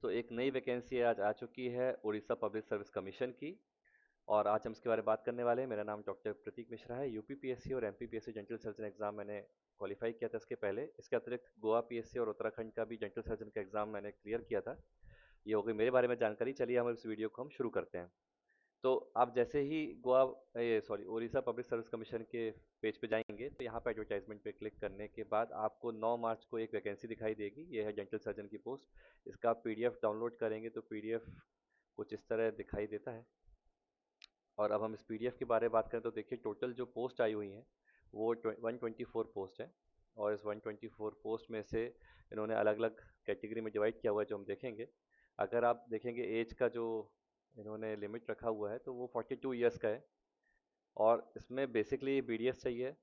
दोस्तों, एक नई वैकेंसी आज आ चुकी है उड़ीसा पब्लिक सर्विस कमीशन की। और आज हम इसके बारे में बात करने वाले हैं। मेरा नाम डॉक्टर प्रतीक मिश्रा है। यूपीपीएससी और एमपीपीएससी डेंटल सर्जन एग्जाम मैंने क्वालिफाई किया था इसके पहले। इसके अतिरिक्त गोवा पीएससी और उत्तराखंड का भी डेंटल सर्जन का एग्जाम मैंने क्लियर किया था। ये हो गई मेरे बारे में जानकारी। चलिए हम इस वीडियो को हम शुरू करते हैं। तो आप जैसे ही गोवा ये sorry Orissa public service commission के पेज पे जाएंगे तो यहाँ पे एडवर्टाइजमेंट पे क्लिक करने के बाद आपको 9 मार्च को एक वैकेंसी दिखाई देगी। ये है डेंटल सर्जन की पोस्ट। इसका आप पीडीएफ डाउनलोड करेंगे तो पीडीएफ कुछ इस तरह दिखाई देता है। और अब हम इस पीडीएफ के बारे में बात करें तो देखिए टोटल जो पोस्ट आई हुई हैं वो 124 पोस्ट है। और इस 124 पोस्ट में से इन्होंने अलग अलग कैटेगरी में डिवाइड किया हुआ है जो हम देखेंगे। अगर आप देखेंगे एज का जो इन्होंने लिमिट रखा हुआ है तो वो 42 ईयर्स का है। और इसमें बेसिकली बीडीएस चाहिए।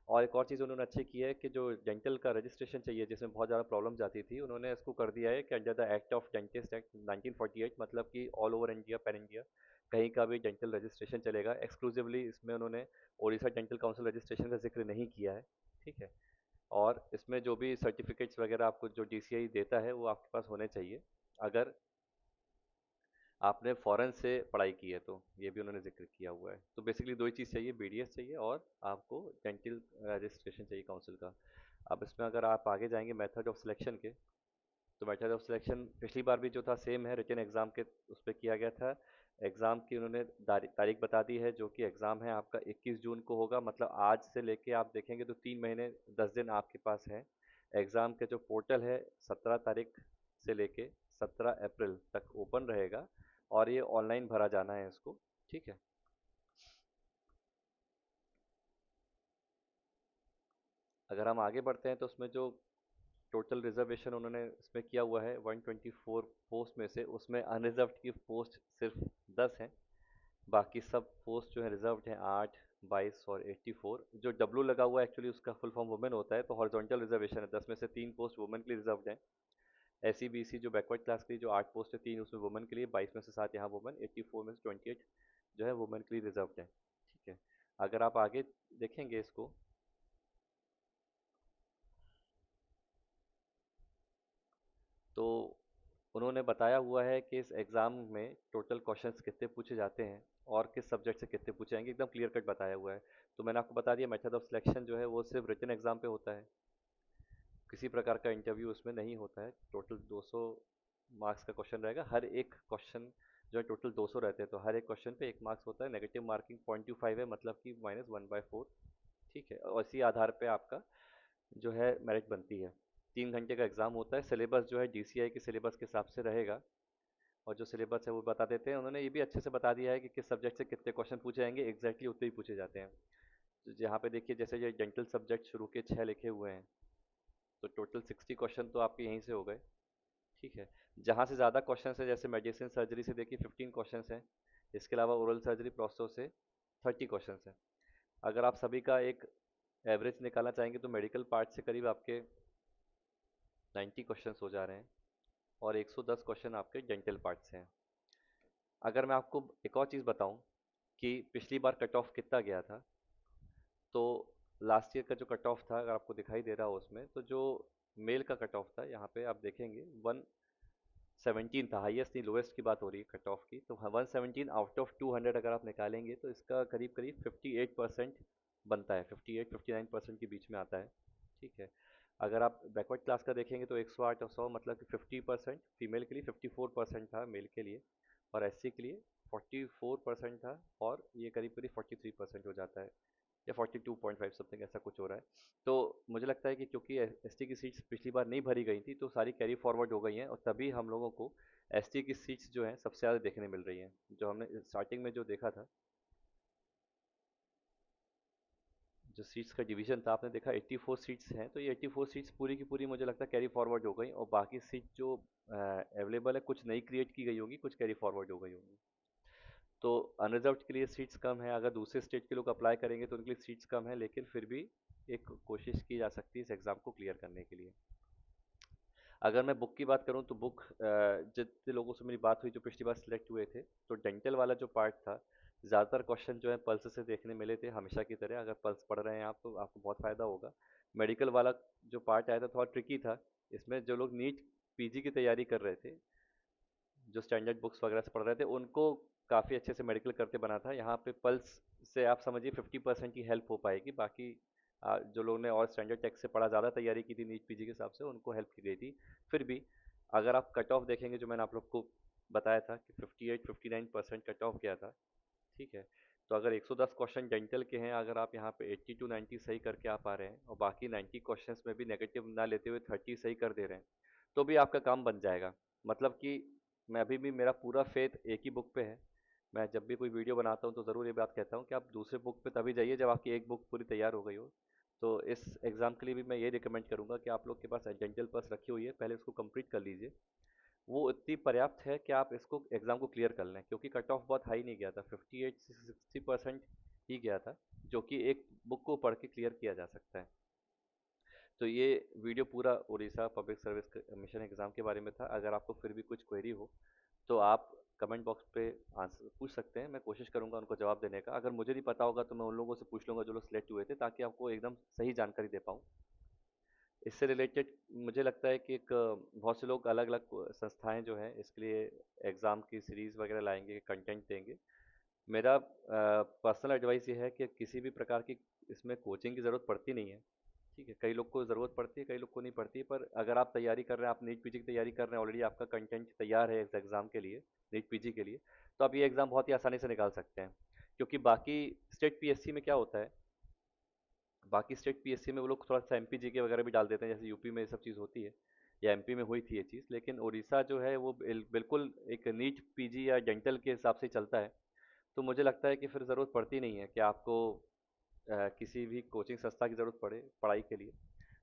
और एक और चीज़ उन्होंने अच्छी की है कि जो डेंटल का रजिस्ट्रेशन चाहिए जिसमें बहुत ज़्यादा प्रॉब्लम्स आती थी, उन्होंने इसको कर दिया है कि under the act of dentist act 1948, मतलब कि all over India pan India कहीं का भी डेंटल रजिस्ट्रेशन चलेगा। एक्सक्लूसिवली इसमें उन्होंने ओडिशा डेंटल काउंसिल रजिस्ट्रेशन का जिक्र नहीं किया है। ठीक है। और इसमें जो भी सर्टिफिकेट्स वगैरह आपको जो डीसीआई देता है वो आपके पास होने चाहिए अगर आपने फॉरेन से पढ़ाई की है तो। ये भी उन्होंने जिक्र किया हुआ है। तो बेसिकली दो ही चीज़ चाहिए, बीडीएस चाहिए और आपको डेंटल रजिस्ट्रेशन चाहिए काउंसिल का। अब इसमें अगर आप आगे जाएंगे मेथड ऑफ सिलेक्शन के, तो मेथड ऑफ सिलेक्शन पिछली बार भी जो था सेम है, रिटन एग्जाम के उस पर किया गया था। एग्जाम की उन्होंने तारीख बता दी है, जो कि एग्जाम है आपका 21 जून को होगा। मतलब आज से लेके आप देखेंगे तो 3 महीने 10 दिन आपके पास है। एग्जाम के जो पोर्टल है 17 तारीख से लेके 17 अप्रैल तक ओपन रहेगा। और ये ऑनलाइन भरा जाना है इसको। ठीक है। अगर हम आगे बढ़ते हैं तो उसमें जो टोटल रिजर्वेशन उन्होंने इसमें किया हुआ है 124 पोस्ट में से, उसमें अनरिजर्व्ड की पोस्ट सिर्फ 10 हैं। बाकी सब पोस्ट जो है रिजर्व्ड हैं 8, 22 और 84। जो डब्लू लगा हुआ है एक्चुअली उसका फुल फॉर्म वुमेन होता है, तो हॉरिजॉन्टल रिजर्वेशन है। 10 में से 3 पोस्ट वुमेन के लिए रिजर्व्ड हैं। एससी बीसी जो बैकवर्ड क्लास के लिए जो 8 पोस्ट है, 3 उसमें वुमेन के लिए, 22 में से 7 यहाँ वुमेन, 84 में से 28 जो है वुमेन के लिए रिजर्व्ड है। ठीक है। अगर आप आगे देखेंगे इसको तो उन्होंने बताया हुआ है कि इस एग्ज़ाम में टोटल क्वेश्चंस कितने पूछे जाते हैं और किस सब्जेक्ट से कितने पूछे जाएंगे, एकदम क्लियर कट बताया हुआ है। तो मैंने आपको बता दिया मेथड ऑफ सिलेक्शन जो है वो सिर्फ रिटन एग्जाम पे होता है। किसी प्रकार का इंटरव्यू उसमें नहीं होता है। टोटल 200 मार्क्स का क्वेश्चन रहेगा। हर एक क्वेश्चन जो है टोटल 200 रहते हैं, तो हर एक क्वेश्चन पे 1 मार्क्स होता है। नेगेटिव मार्किंग 0.25 है, मतलब कि -1/4। ठीक है। और इसी आधार पे आपका जो है मेरिट बनती है। 3 घंटे का एग्जाम होता है। सिलेबस जो है डीसीआई के सिलेबस के हिसाब से रहेगा। और जो सिलेबस है वो बता देते हैं। उन्होंने ये भी अच्छे से बता दिया है कि किस सब्जेक्ट से कितने क्वेश्चन पूछे जाएंगे, एग्जैक्टली उतने ही पूछे जाते हैं। तो यहाँ पे देखिए जैसे ये डेंटल सब्जेक्ट शुरू के 6 लिखे हुए हैं, तो टोटल 60 क्वेश्चन तो आपके यहीं से हो गए। ठीक है। जहाँ से ज़्यादा क्वेश्चन है जैसे मेडिसिन सर्जरी से देखिए 15 क्वेश्चन हैं। इसके अलावा ओरल सर्जरी प्रोस्टो से 30 क्वेश्चन हैं। अगर आप सभी का एक एवरेज निकालना चाहेंगे तो मेडिकल पार्ट से करीब आपके 90 क्वेश्चन हो जा रहे हैं। और 110 क्वेश्चन आपके डेंटल पार्ट से हैं। अगर मैं आपको एक और चीज़ बताऊं कि पिछली बार कट ऑफ कितना गया था, तो लास्ट ईयर का जो कट ऑफ था अगर आपको दिखाई दे रहा हो उसमें, तो जो मेल का कट ऑफ था यहाँ पे आप देखेंगे 117 था। हाईएस्ट नहीं, लोएस्ट की बात हो रही है कट ऑफ की। तो 117 आउट ऑफ 200 अगर आप निकालेंगे तो इसका करीब करीब 58% बनता है। 58-59% के बीच में आता है। ठीक है। अगर आप बैकवर्ड क्लास का देखेंगे तो 108 और 100, मतलब कि 50% फीमेल के लिए, 54% था मेल के लिए, और एससी के लिए 44% था। और ये करीब करीब 43% हो जाता है, या 42.5 समथिंग ऐसा कुछ हो रहा है। तो मुझे लगता है कि क्योंकि एसटी की सीट्स पिछली बार नहीं भरी गई थी तो सारी कैरी फॉरवर्ड हो गई हैं, और तभी हम लोगों को एसटी की सीट्स जो हैं सबसे ज़्यादा देखने मिल रही हैं। जो हमने स्टार्टिंग में जो देखा था, जो सीट्स का डिवीजन था, आपने देखा 84 सीट्स हैं, तो ये 84 सीट्स पूरी की पूरी मुझे लगता है कैरी फॉरवर्ड हो गई। और बाकी सीट जो अवेलेबल है, कुछ नई क्रिएट की गई होगी, कुछ कैरी फॉरवर्ड हो गई होंगी। तो अनरिजर्व्ड के लिए सीट्स कम है। अगर दूसरे स्टेट के लोग अप्लाई करेंगे तो उनके लिए सीट्स कम है, लेकिन फिर भी एक कोशिश की जा सकती है इस एग्ज़ाम को क्लियर करने के लिए। अगर मैं बुक की बात करूं तो बुक, जितने लोगों से मेरी बात हुई जो पिछली बार सिलेक्ट हुए थे, तो डेंटल वाला जो पार्ट था, ज़्यादातर क्वेश्चन जो है पल्स से देखने मिले थे हमेशा की तरह। अगर पल्स पढ़ रहे हैं आप तो आपको बहुत फ़ायदा होगा। मेडिकल वाला जो पार्ट आया था थोड़ा ट्रिकी था। इसमें जो लोग नीट पीजी की तैयारी कर रहे थे जो स्टैंडर्ड बुक्स वगैरह से पढ़ रहे थे उनको काफ़ी अच्छे से मेडिकल करते बना था। यहाँ पे पल्स से आप समझिए 50% की हेल्प हो पाएगी, बाकी जो लोगों ने और स्टैंडर्ड टेक्स्ट से पढ़ा, ज़्यादा तैयारी की थी नीट पीजी के हिसाब से, उनको हेल्प की गई थी। फिर भी अगर आप कट ऑफ देखेंगे, जो मैंने आप लोग को बताया था कि 58-59% कट ऑफ गया था, ठीक है। तो अगर 110 क्वेश्चन डेंटल के हैं, अगर आप यहाँ पे 80 टू 90 सही करके आ पा रहे हैं और बाकी 90 क्वेश्चंस में भी नेगेटिव ना लेते हुए 30 सही कर दे रहे हैं, तो भी आपका काम बन जाएगा। मतलब कि मैं अभी भी, मेरा पूरा फेथ एक ही बुक पे है। मैं जब भी कोई वीडियो बनाता हूँ तो ज़रूर ये बात कहता हूँ कि आप दूसरे बुक पे तभी जाइए जब आपकी एक बुक पूरी तैयार हो गई हो। तो इस एग्ज़ाम के लिए भी मैं ये रिकमेंड करूँगा कि आप लोग के पास डेंटल पास रखी हुई है, पहले उसको कंप्लीट कर लीजिए। वो इतनी पर्याप्त है कि आप इसको एग्ज़ाम को क्लियर कर लें, क्योंकि कट ऑफ बहुत हाई नहीं गया था, 58 से 60% ही गया था, जो कि एक बुक को पढ़ के क्लियर किया जा सकता है। तो ये वीडियो पूरा Orissa public service commission exam के बारे में था। अगर आपको फिर भी कुछ क्वेरी हो तो आप कमेंट बॉक्स पे आंसर पूछ सकते हैं, मैं कोशिश करूंगा उनको जवाब देने का। अगर मुझे नहीं पता होगा तो मैं उन लोगों से पूछ लूंगा जो लोग सिलेक्ट हुए थे, ताकि आपको एकदम सही जानकारी दे पाऊँ। इससे रिलेटेड मुझे लगता है कि एक बहुत से लोग अलग अलग संस्थाएं जो हैं इसके लिए एग्ज़ाम की सीरीज़ वगैरह लाएंगे, कंटेंट देंगे। मेरा पर्सनल एडवाइस ये है कि किसी भी प्रकार की इसमें कोचिंग की ज़रूरत पड़ती नहीं है, ठीक है। कई लोग को ज़रूरत पड़ती है, कई लोग को नहीं पड़ती है, पर अगर आप तैयारी कर रहे हैं, आप नीट पीजी की तैयारी कर रहे हैं, ऑलरेडी आपका कंटेंट तैयार है इस एग्ज़ाम के लिए, नीट पीजी के लिए, तो आप ये एग्ज़ाम बहुत ही आसानी से निकाल सकते हैं। क्योंकि बाकी स्टेट पीएससी में क्या होता है, बाकी स्टेट पीएससी में वो लोग थोड़ा सा एमपी जीके वगैरह भी डाल देते हैं, जैसे यूपी में ये सब चीज़ होती है, या एमपी में हुई थी ये चीज़, लेकिन उड़ीसा जो है वो बिल्कुल एक नीट पीजी या डेंटल के हिसाब से चलता है। तो मुझे लगता है कि फिर ज़रूरत पड़ती नहीं है कि आपको किसी भी कोचिंग संस्था की ज़रूरत पड़े पढ़ाई के लिए।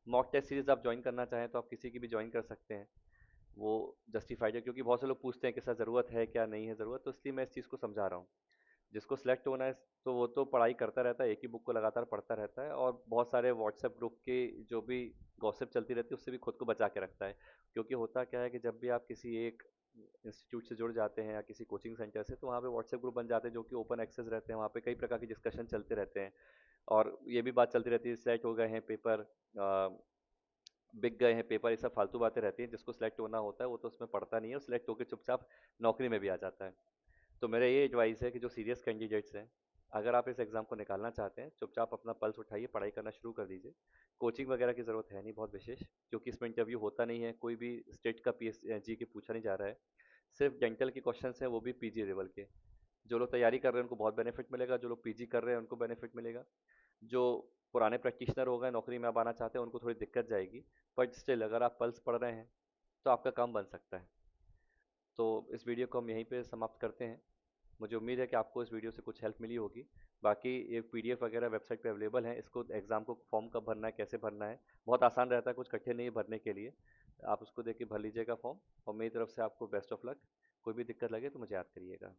मॉक टेस्ट सीरीज़ आप ज्वाइन करना चाहें तो आप किसी की भी ज्वाइन कर सकते हैं, वो जस्टिफाइड है, क्योंकि बहुत से लोग पूछते हैं कि सर ज़रूरत है क्या, नहीं है ज़रूरत, तो इसलिए मैं इस चीज़ को समझा रहा हूँ। जिसको सिलेक्ट होना है तो वो तो पढ़ाई करता रहता है, एक ही बुक को लगातार पढ़ता रहता है, और बहुत सारे व्हाट्सएप ग्रुप के जो भी गॉसिप चलती रहती है उससे भी खुद को बचा के रखता है। क्योंकि होता क्या है कि जब भी आप किसी एक इंस्टीट्यूट से जुड़ जाते हैं या किसी कोचिंग सेंटर से, तो वहाँ पे व्हाट्सएप ग्रुप बन जाते हैं जो कि ओपन एक्सेस रहते हैं, वहाँ पे कई प्रकार की डिस्कशन चलते रहते हैं। और ये भी बात चलती रहती है सेलेक्ट हो गए हैं पेपर, बिक गए हैं पेपर, ये सब फालतू बातें रहती हैं। जिसको सिलेक्ट होना होता है वो तो उसमें पढ़ता नहीं है, और सिलेक्ट होकर चुपचाप नौकरी में भी आ जाता है। तो मेरा ये एडवाइस है कि जो सीरियस कैंडिडेट्स हैं, अगर आप इस एग्ज़ाम को निकालना चाहते हैं, चुपचाप अपना पल्स उठाइए, पढ़ाई करना शुरू कर दीजिए। कोचिंग वगैरह की ज़रूरत है नहीं बहुत विशेष, क्योंकि इसमें इंटरव्यू होता नहीं है, कोई भी स्टेट का पी जी के पूछा नहीं जा रहा है। सिर्फ डेंटल के क्वेश्चन हैं, वो भी पीजी लेवल के। जो लोग तैयारी कर रहे हैं उनको बहुत बेनिफिट मिलेगा, जो लोग पीजी कर रहे हैं उनको बेनिफिट मिलेगा। जो पुराने प्रैक्टिशनर हो गए, नौकरी में अब आना चाहते हैं, उनको थोड़ी दिक्कत जाएगी। बट स्टिल अगर आप पल्स पढ़ रहे हैं तो आपका काम बन सकता है। तो इस वीडियो को हम यहीं पे समाप्त करते हैं। मुझे उम्मीद है कि आपको इस वीडियो से कुछ हेल्प मिली होगी। बाकी ये पीडीएफ वगैरह वेबसाइट पे अवेलेबल है, इसको एग्ज़ाम को फॉर्म कब भरना है, कैसे भरना है, बहुत आसान रहता है, कुछ कठिन नहीं है भरने के लिए। आप उसको देख के भर लीजिएगा फॉर्म, और मेरी तरफ से आपको बेस्ट ऑफ लक। कोई भी दिक्कत लगे तो मुझे याद करिएगा।